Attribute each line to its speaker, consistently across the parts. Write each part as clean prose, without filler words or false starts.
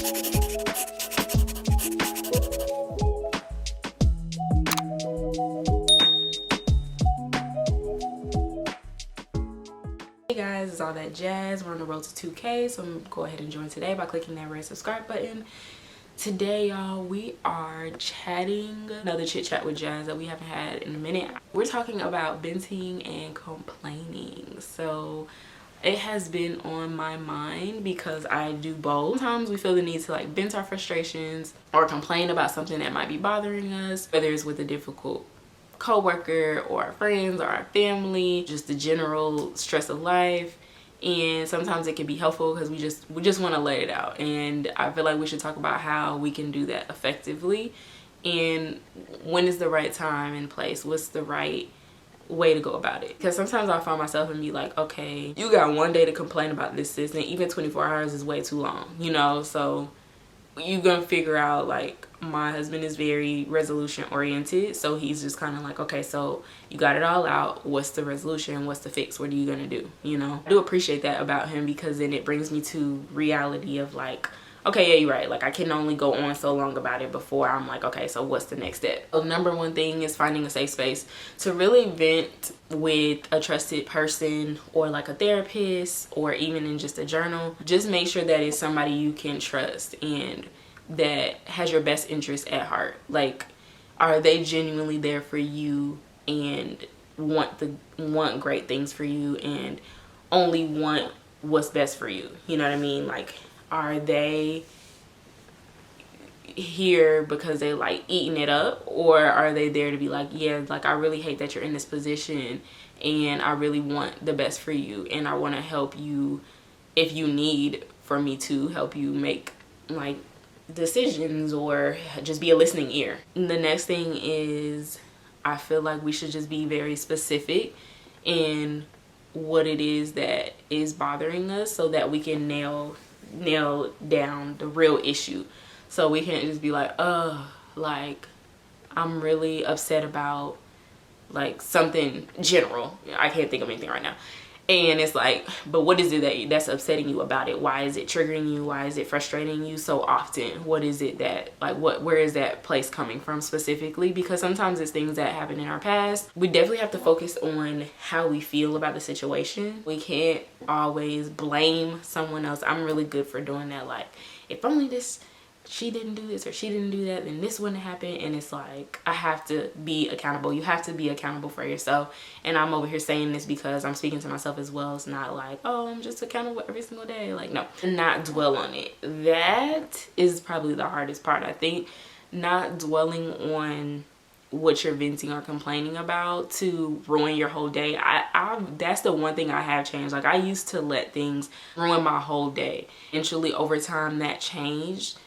Speaker 1: Hey guys, it's all that jazz. We're on the road to 2K, so I'm gonna go ahead and join today by clicking that red subscribe button. Today, y'all, we are chatting, another chit chat with Jazz that we haven't had in a minute. We're talking about venting and complaining. So it has been on my mind because I do both. Sometimes we feel the need to like vent our frustrations or complain about something that might be bothering us, whether it's with a difficult co-worker or our friends or our family, just the general stress of life. And sometimes it can be helpful because we just want to let it out, and I feel like we should talk about how we can do that effectively and when is the right time and place, what's the right way to go about it. Because sometimes I find myself and be like, okay, you got one day to complain about this, and even 24 hours is way too long, you know. So you're gonna figure out, like, my husband is very resolution oriented, so he's just kind of like, okay, so you got it all out, what's the resolution, what's the fix, what are you gonna do, you know. I do appreciate that about him because then it brings me to reality of like, okay, yeah, you're right, like I can only go on so long about it before I'm like, okay, so what's the next step. So number one thing is finding a safe space to really vent with a trusted person or like a therapist, or even in just a journal. Just make sure that it's somebody you can trust and that has your best interest at heart. Like, are they genuinely there for you and want great things for you and only want what's best for you? You know what I mean? Like, are they here because they like eating it up, or are they there to be like, yeah, like I really hate that you're in this position and I really want the best for you and I want to help you if you need for me to help you make like decisions or just be a listening ear. And the next thing is, I feel like we should just be very specific in what it is that is bothering us so that we can nail down the real issue. So we can't just be like, like I'm really upset about like something general. I can't think of anything right now. And it's like, but what is it that's upsetting you about it? Why is it triggering you? Why is it frustrating you so often? What is it that, like, where is that place coming from specifically? Because sometimes it's things that happened in our past. We definitely have to focus on how we feel about the situation. We can't always blame someone else. I'm really good for doing that. Like, if only she didn't do this or she didn't do that, then this wouldn't happen. And it's like, I have to be accountable. You have to be accountable for yourself. And I'm over here saying this because I'm speaking to myself as well. It's not like, oh, I'm just accountable every single day. Like, no, not dwell on it. That is probably the hardest part, I think. Not dwelling on what you're venting or complaining about to ruin your whole day. That's the one thing I have changed. Like, I used to let things ruin my whole day. Eventually, over time, that changed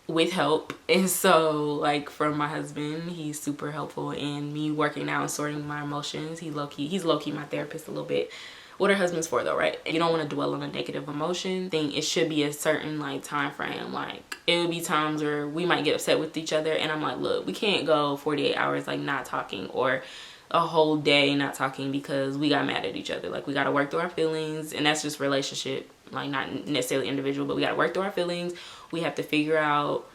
Speaker 1: with help. And so, like, from my husband, he's super helpful in me working out and sorting my emotions. He's low-key my therapist a little bit. What are husbands for though, right? You don't want to dwell on a negative emotion thing. It should be a certain like time frame. Like, it would be times where we might get upset with each other and I'm like, look, we can't go 48 hours like not talking, or a whole day not talking because we got mad at each other. Like, we got to work through our feelings, and that's just relationship, like not necessarily individual, but we got to work through our feelings. We have to figure out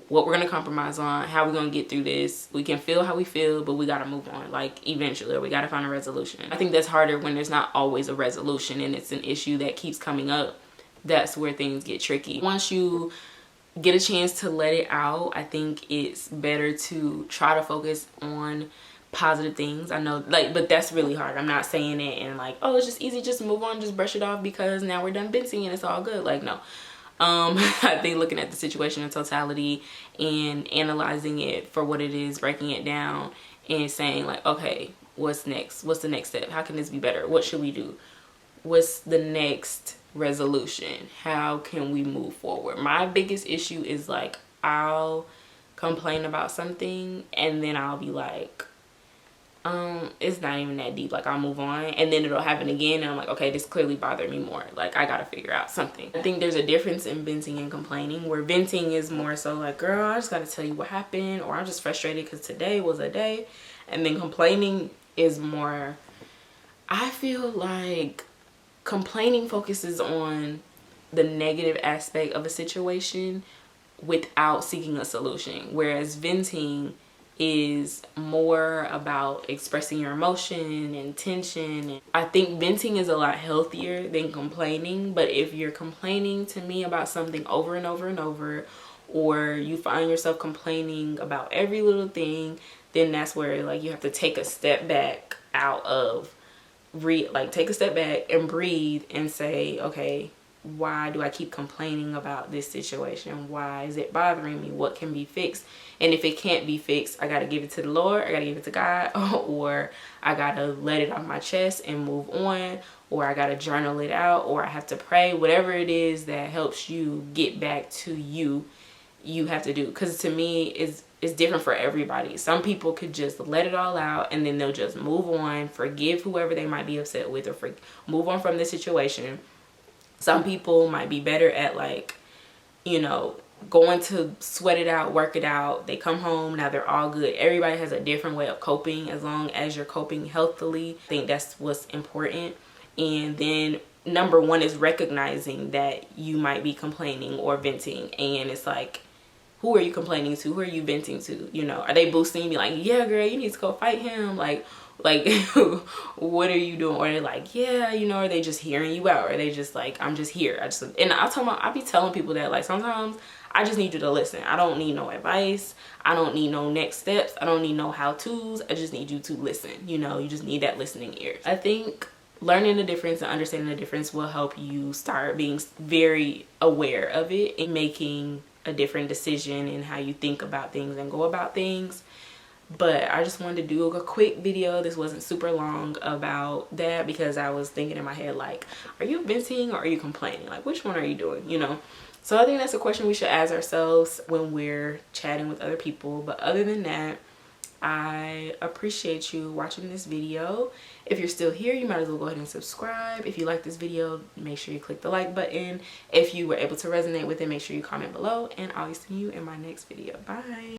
Speaker 1: what we're going to compromise on, how we're going to get through this. We can feel how we feel, but we got to move on, like, eventually, or we got to find a resolution. I think that's harder when there's not always a resolution and it's an issue that keeps coming up. That's where things get tricky. Once you get a chance to let it out, I think it's better to try to focus on positive things. I know, like, but that's really hard. I'm not saying it and like, oh, it's just easy, just move on, just brush it off because now we're done venting and it's all good. Like, no. I think looking at the situation in totality and analyzing it for what it is, breaking it down and saying like, okay, what's next? What's the next step? How can this be better? What should we do? What's the next resolution? How can we move forward? My biggest issue is like, I'll complain about something and then I'll be like, it's not even that deep. Like, I'll move on and then it'll happen again and I'm like, okay, this clearly bothered me more. Like, I gotta figure out something. I think there's a difference in venting and complaining, where venting is more so like, girl, I just gotta tell you what happened, or I'm just frustrated because today was a day. And then complaining is more, I feel like complaining focuses on the negative aspect of a situation without seeking a solution. Whereas venting is more about expressing your emotion and tension. And I think venting is a lot healthier than complaining. But if you're complaining to me about something over and over and over, or you find yourself complaining about every little thing, then that's where like you have to take a step back out of take a step back and breathe and say, okay, why do I keep complaining about this situation? Why is it bothering me? What can be fixed? And if it can't be fixed, I got to give it to the Lord, I got to give it to God, or I got to let it off my chest and move on, or I got to journal it out, or I have to pray. Whatever it is that helps you get back to you, you have to do. Because to me, it's different for everybody. Some people could just let it all out and then they'll just move on, forgive whoever they might be upset with, or move on from the situation. Some people might be better at like, you know, going to sweat it out, work it out. They come home, now they're all good. Everybody has a different way of coping. As long as you're coping healthily, I think that's what's important. And then number one is recognizing that you might be complaining or venting. And it's like, who are you complaining to? Who are you venting to? You know, are they boosting you like, yeah, girl, you need to go fight him? Like what are you doing? Or they're like, yeah, you know, are they just hearing you out? Or are they just like, I'm just here. I'll be telling people that like sometimes I just need you to listen. I don't need no advice. I don't need no next steps. I don't need no how-tos. I just need you to listen. You know, you just need that listening ear. I think learning the difference and understanding the difference will help you start being very aware of it and making a different decision in how you think about things and go about things. But I just wanted to do a quick video. This wasn't super long about that because I was thinking in my head like, are you venting or are you complaining? Like, which one are you doing, you know? So I think that's a question we should ask ourselves when we're chatting with other people. But other than that, I appreciate you watching this video. If you're still here, you might as well go ahead and subscribe. If you like this video, make sure you click the like button. If you were able to resonate with it, make sure you comment below, and I'll see you in my next video. Bye.